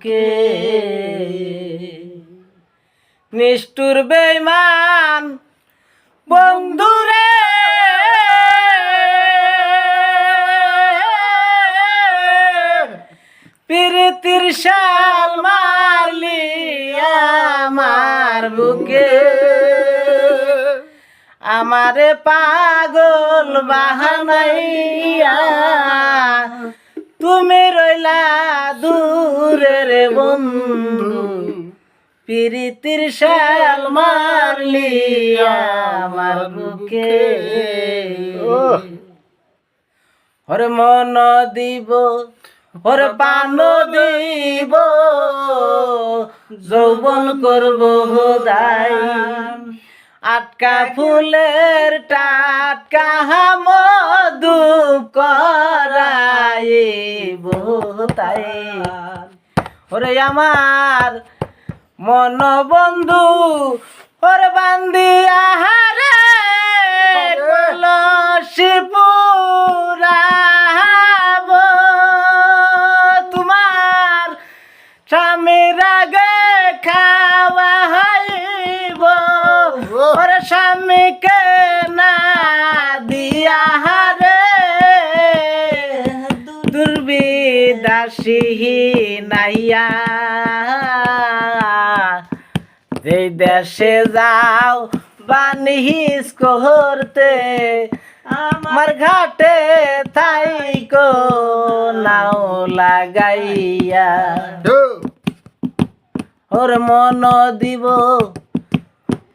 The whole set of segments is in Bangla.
বুকে নিষ্ঠুর বেঈমান বন্ধুরে প্রীতির শাল মারলি আমার বুকে আমারে পাগল বাহানাইয়া তুমি রইলা দূরে রে বন্ধু প্রীতির শাল মারলি আমার বুকে ওরে মন দিব ওরে পান দিব যৌবন করব হোদাই আটকা ফুলের টাটকা মধু করাইব তাই ওরে আমার মন বন্ধু ওরে বান্দিয়া হারে কলসি পুরাব তোমার স্বামীর আগে খাওয়া হইব ওরে স্বামীকে না দিয়া হারে দুর্বিদাসী নাইয়া যেই দেশে যাও বানিস করতে আমার ঘাটে থাইকো নাও লাগাইয়া ওর মন দিব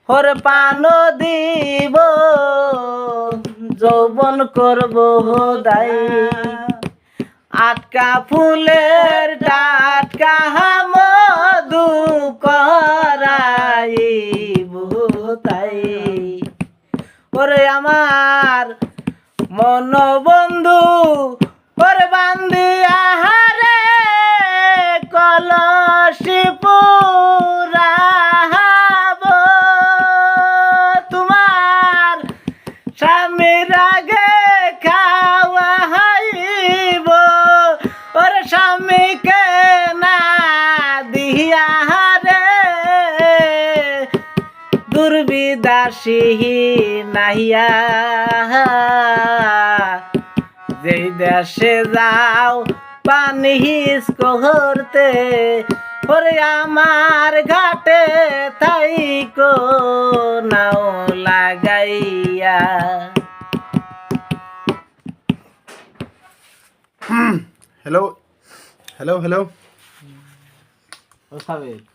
ওর পান দিব যৌবন করব হোদাই আটকা ফুলের টাটকা মধু করাইব তাই ওরে আমার মন বন্ধু ওরে বান্দিয়া হারে কলসি পুরাব তোমার স্বামীর আগে খাওয়া হইব ওরে স্বামীকে না দিয়া হারে দুর্বিদাসী নাহিয়া যেই দেশে যাও পানিস করতে ওরে আমার ঘাটে থাইকো নাও লাগাইয়া হ্যালো হ্যালো হ্যালো ও সাবেক